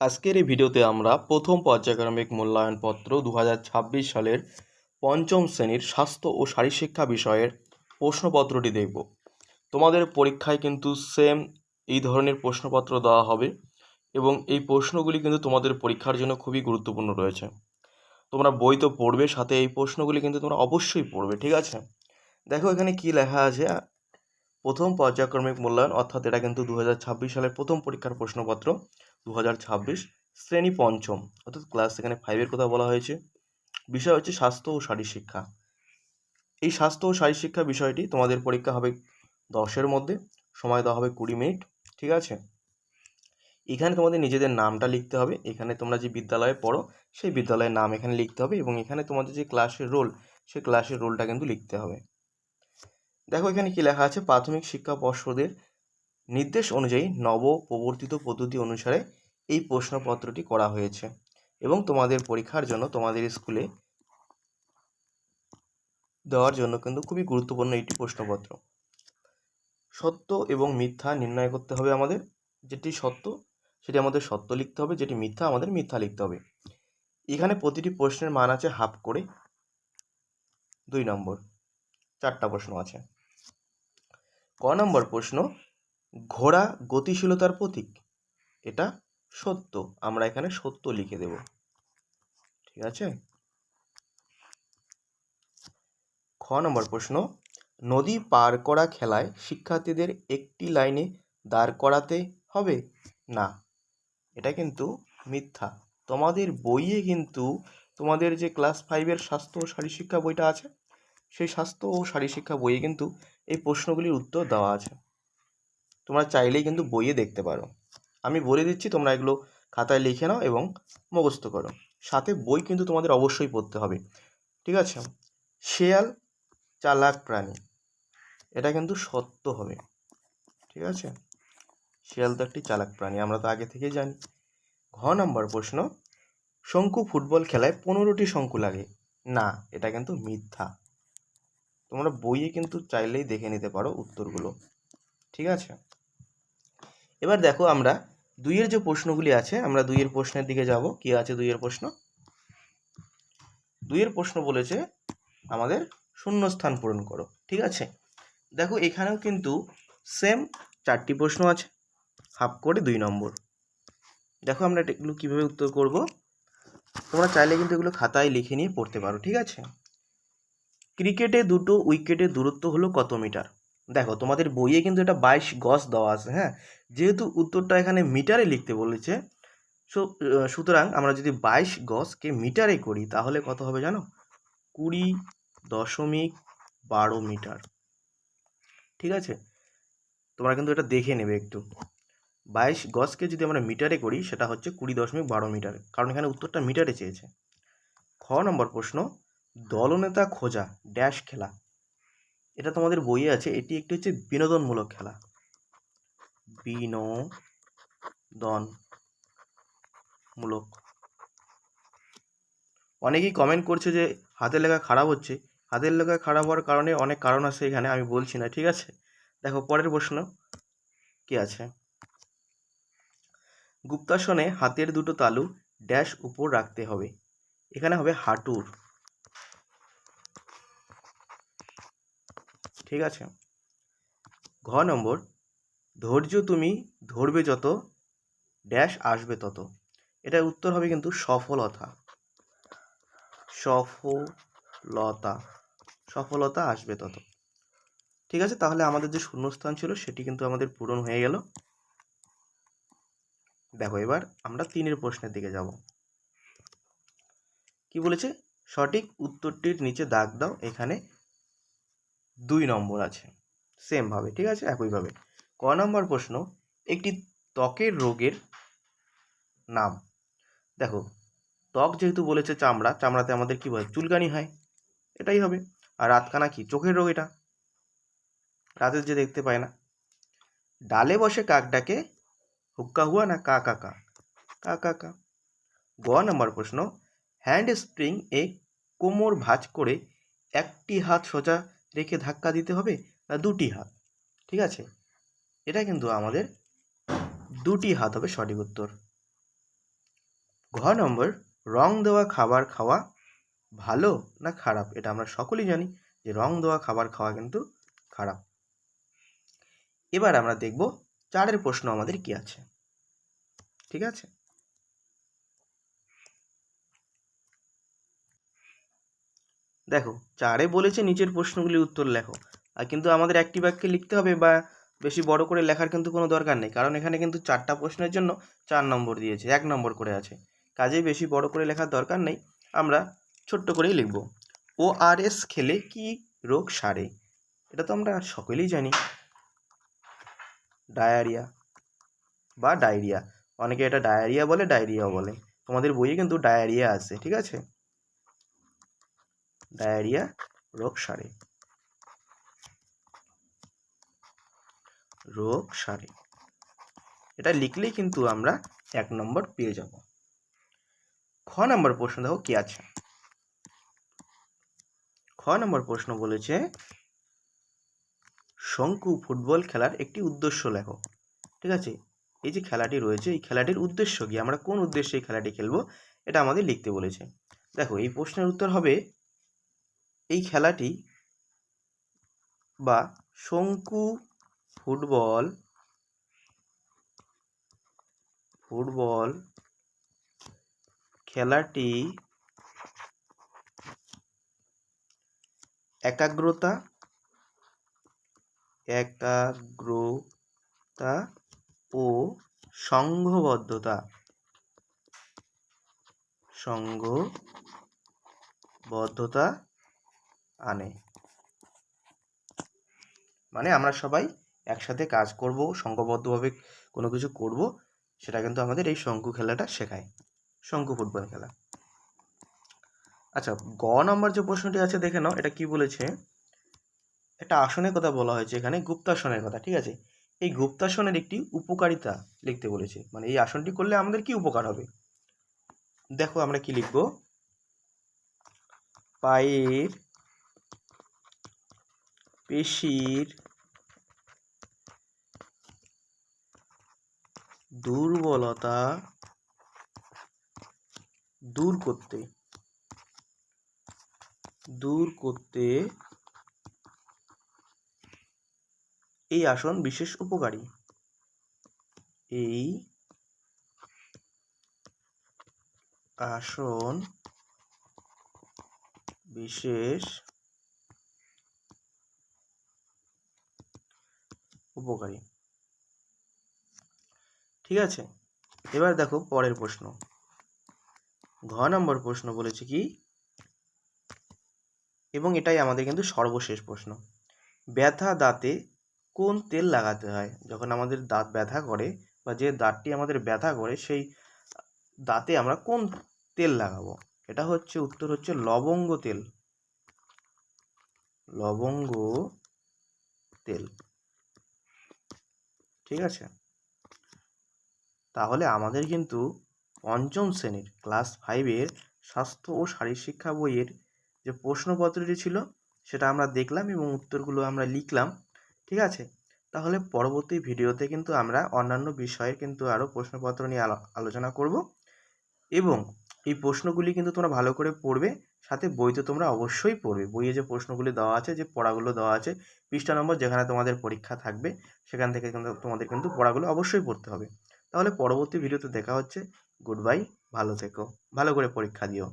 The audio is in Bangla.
আজকের এই ভিডিওতে আমরা প্রথম পর্যায়ক্রমিক মূল্যায়নপত্র 2026 সালের পঞ্চম শ্রেণীর স্বাস্থ্য ও শারীরশিক্ষা বিষয়ের প্রশ্নপত্রটি দেখব। তোমাদের পরীক্ষায় কিন্তু সেম এই ধরনের প্রশ্নপত্র দেওয়া হবে এবং এই প্রশ্নগুলি কিন্তু তোমাদের পরীক্ষার জন্য খুবই গুরুত্বপূর্ণ রয়েছে। তোমরা বই তো পড়বে, সাথে এই প্রশ্নগুলি কিন্তু তোমরা অবশ্যই পড়বে, ঠিক আছে? দেখো এখানে কি লেখা আছে। প্রথম পর্যায়ক্রমিক মূল্যায়ন অর্থাৎ এটা কিন্তু 2026 সালের প্রথম পরীক্ষার প্রশ্নপত্র 2026 শ্রেণী পঞ্চম অর্থাৎ ক্লাস এখানে 5-এর কথা বলা হয়েছে। বিষয় হচ্ছে স্বাস্থ্য ও শারীরশিক্ষা। এই স্বাস্থ্য ও শারীরশিক্ষা বিষয়টি তোমাদের পরীক্ষা হবে 10-এর মধ্যে, সময় দেওয়া হবে 20 মিনিট, ঠিক আছে? এখানে তোমাদের নিজেদের নামটা লিখতে হবে। এখানে তোমরা যে বিদ্যালয়ে পড়ো সেই বিদ্যালয়ের নাম এখানে লিখতে হবে এবং এখানে তোমাদের যে ক্লাসের রোল সেই ক্লাসের রোলটা কিন্তু লিখতে হবে। দেখো এখানে কি লেখা আছে, প্রাথমিক শিক্ষা পর্ষদের নির্দেশ অনুযায়ী নবপ্রবর্তিত পদ্ধতি অনুসারে এই প্রশ্নপত্রটি করা হয়েছে এবং তোমাদের পরীক্ষার জন্য তোমাদের স্কুলে দেওয়ার জন্য কিন্তু খুবই গুরুত্বপূর্ণ একটি প্রশ্নপত্র। সত্য এবং মিথ্যা নির্ণয় করতে হবে আমাদের। যেটি সত্য সেটি আমাদের সত্য লিখতে হবে, যেটি মিথ্যা আমাদের মিথ্যা লিখতে হবে। এখানে প্রতিটি প্রশ্নের মান আছে হাফ করে 2 নম্বর, 4টা প্রশ্ন আছে। ক নম্বর প্রশ্ন, ঘোড়া গতিশীলতার প্রতীক, এটা সত্য, আমরা এখানে সত্য লিখে দেব, ঠিক আছে? খ নম্বর প্রশ্ন, নদী পার করা খেলায় শিক্ষার্থীদের একটি লাইনে দাঁড় করাতে হবে না, এটা কিন্তু মিথ্যা। তোমাদের বইয়ে কিন্তু তোমাদের যে ক্লাস 5-এর স্বাস্থ্য ও শারীরশিক্ষা বইটা আছে সেই স্বাস্থ্য ও শারীরশিক্ষা বইয়ে কিন্তু এই প্রশ্নগুলির উত্তর দেওয়া আছে। তোমরা চাইলেই কিন্তু বইয়ে দেখতে পারো। আমি বলে দিচ্ছি, তোমরা এগুলো খাতায় লিখে নাও এবং মুখস্থ করো। সাথে বই কিন্তু তোমাদের অবশ্যই পড়তে হবে, ঠিক আছে? শেয়াল চালাক প্রাণী, এটা কিন্তু সত্য হবে, ঠিক আছে? শিয়াল তো একটি চালাক প্রাণী, আমরা তো আগে থেকেই জানি। ঘ নম্বর প্রশ্ন, শঙ্কু ফুটবল খেলায় 15টি শঙ্কু লাগে, না, এটা কিন্তু মিথ্যা। তোমরা বইয়ে কিন্তু চাইলেই দেখে নিতে পারো উত্তরগুলো, ঠিক আছে? এবার দেখো আমরা 2-এর যে প্রশ্নগুলি আছে, আমরা 2-এর প্রশ্নের দিকে যাব। কি আছে 2-এর প্রশ্ন? 2-এর প্রশ্ন বলেছে আমাদের শূন্যস্থান পূরণ করো, ঠিক আছে? দেখো এখানেও কিন্তু সেম 4টি প্রশ্ন আছে, হাফ করে 2 নম্বর। দেখো আমরা এগুলো কীভাবে উত্তর করব, তোমরা চাইলে কিন্তু এগুলো খাতায় লিখে নিয়ে পড়তে পারো, ঠিক আছে? ক্রিকেটে দুটো উইকেটের দূরত্ব হলো কত মিটার? দেখো তোমাদের বইয়ে কিন্তু এটা 22 গজ দেওয়া আছে, হ্যাঁ? যেহেতু উত্তরটা এখানে মিটারে লিখতে বলেছে, সুতরাং আমরা যদি 22 গজকে মিটারে করি তাহলে কত হবে জানো? 20.12 মিটার, ঠিক আছে? তোমরা কিন্তু এটা দেখে নেবে একটু। 22 গজকে যদি আমরা মিটারে করি সেটা হচ্ছে 20.12 মিটার, কারণ এখানে উত্তরটা মিটারে চেয়েছে। খ নম্বর প্রশ্ন, দলনেতা খোঁজা ড্যাশ খেলা, এটা তোমাদের বইয়ে আছে। এটি একটি হচ্ছে বিনোদনমূলক খেলা, বিনোদনমূলক। অনেকেই কমেন্ট করছে যে হাতের লেখা খারাপ হচ্ছে। হাতের লেখা খারাপ হওয়ার কারণে অনেক কারণ আছে, এখানে আমি বলছি না, ঠিক আছে? দেখো পরের প্রশ্ন কি আছে, গুপ্তাসনে হাতের দুটো তালু ড্যাশ উপর রাখতে হবে, এখানে হবে হাঁটুর, ঠিক আছে? ঘ নম্বর, ধৈর্য তুমি ধরবে যত ড্যাশ আসবে তত, এটার উত্তর হবে কিন্তু সফলতা, সফলতা, সফলতা আসবে তত, ঠিক আছে? তাহলে আমাদের যে শূন্যস্থান ছিল সেটি কিন্তু আমাদের পূরণ হয়ে গেল। দেখো এবার আমরা 3-এর প্রশ্নের দিকে যাব। কি বলেছে, সঠিক উত্তরটির নিচে দাগ দাও, এখানে 2 নম্বর আছে সেম ভাবে, ঠিক আছে? একইভাবে। ক নম্বর প্রশ্ন, একটি ত্বকের রোগের নাম। দেখো ত্বক যেহেতু বলেছে চামড়া, চামড়াতে আমাদের কি বলে, চুলকানি হয়, এটাই হবে। আর রাতকানা কি, চোখের রোগ, এটা রাতের যে দেখতে পায় না। ডালে বসে কাক ডাকে, হুক্কা হুয়া না কা কা কা, কা কা কা। গ নম্বর প্রশ্ন, হ্যান্ড স্প্রিং এ কোমর ভাঁজ করে একটি হাত সোজা রেখে ধাক্কা দিতে হবে না 2টি হাত, ঠিক আছে? এটা কিন্তু আমাদের 2টি হাত হবে সঠিক উত্তর। ঘ নম্বর, রং দেওয়া খাবার খাওয়া ভালো না খারাপ? এটা আমরা সকলেই জানি যে রং দেওয়া খাবার খাওয়া কিন্তু খারাপ। এবার আমরা দেখব 4 প্রশ্ন আমাদের কি আছে। ঠিক আছে, দেখো 4 বলেছে নিচের প্রশ্নগুলির উত্তর লেখো। আর কিন্তু আমাদের একটি বাক্যে লিখতে হবে, বা বেশি বড় করে লেখার কিন্তু কোনো দরকার নেই, কারণ এখানে কিন্তু 4টা প্রশ্নের জন্য 4 নম্বর দিয়েছে, 1 নম্বর করে আছে। কাজেই বেশি বড় করে লেখার দরকার নেই, আমরা ছোট্ট করেই লিখব। ORS খেলে কি রোগ সারে? এটা তো আমরা সকলেই জানি, ডায়ারিয়া বা ডায়রিয়া। অনেকে এটা ডায়রিয়া বলে, ডায়রিয়াও বলে। তোমাদের বইয়ে কিন্তু ডায়রিয়া আছে, ঠিক আছে? ডায়রিয়া রোগ সারে, রোগ সারে, এটা লিখলেই কিন্তু আমরা 1 নম্বর পেয়ে যাব। খ নম্বর প্রশ্ন দেখো কি আছে। খ নম্বর প্রশ্ন বলেছে শঙ্কু ফুটবল খেলার একটি উদ্দেশ্য লেখো। ঠিক আছে, এই যে খেলাটি রয়েছে, এই খেলাটির উদ্দেশ্য কি, আমরা কোন উদ্দেশ্যে এই খেলাটি খেলবো, এটা আমাদের লিখতে বলেছে। দেখো এই প্রশ্নের উত্তর হবে, এই খেলাটি বা শঙ্কু ফুটবল খেলাটি একাগ্রতা ও সংঘবদ্ধতা আনে। মানে আমরা সবাই একসাথে কাজ করব, সংঘবদ্ধভাবে কোনো কিছু করব, সেটা কিন্তু আমাদের এই শঙ্কু খেলাটা শেখায়, শঙ্কু ফুটবল খেলা। আচ্ছা, গ নম্বর যে প্রশ্নটি আছে দেখে নাও, এটা কি বলেছে। একটা আসনের কথা বলা হয়েছে এখানে, গুপ্তাসনের কথা। ঠিক আছে, এই গুপ্তাসনের একটি উপকারিতা লিখতে বলেছে, মানে এই আসনটি করলে আমাদের কি উপকার হবে। দেখো আমরা কি লিখব, পায়ের পেশির দুর্বলতা দূর করতে এই আসন বিশেষ উপকারী। এই আসন বিশেষ উপকারী। ঠিক আছে, এবার দেখো পরের প্রশ্ন। ঘ নম্বর প্রশ্ন বলেছে কি, এবং এটাই আমাদের কিন্তু সর্বশেষ প্রশ্ন, ব্যথা দাঁতে কোন তেল লাগাতে হয়? যখন আমাদের দাঁত ব্যথা করে, বা যে দাঁতটি আমাদের ব্যথা করে, সেই দাঁতে আমরা কোন তেল লাগাবো? এটা হচ্ছে উত্তর হচ্ছে লবঙ্গ তেল। লবঙ্গ তেল। ঠিক আছে, তাহলে আমাদের কিন্তু পঞ্চম শ্রেণীর ক্লাস 5-এর স্বাস্থ্য ও শারীরশিক্ষা বইয়ের যে প্রশ্নপত্রটি ছিল সেটা আমরা দেখলাম এবং উত্তরগুলো আমরা লিখলাম। ঠিক আছে, তাহলে পরবর্তী ভিডিওতে কিন্তু আমরা অন্যান্য বিষয়ের কিন্তু আরও প্রশ্নপত্র নিয়ে আলোচনা করব, এবং এই প্রশ্নগুলি কিন্তু তোমরা ভালো করে পড়বে, সাথে বই তো তোমরা অবশ্যই পড়বে। বইয়ে যে প্রশ্নগুলি দেওয়া আছে, যে পড়াগুলো দেওয়া আছে, পৃষ্ঠা নম্বর যেখানে তোমাদের পরীক্ষা থাকবে সেখান থেকে কিন্তু তোমাদের কিন্তু পড়াগুলো অবশ্যই পড়তে হবে। তাহলে পরবর্তী ভিডিওতে দেখা হচ্ছে। গুড বাই, ভালো থেকো, ভালো করে পরীক্ষা দিও।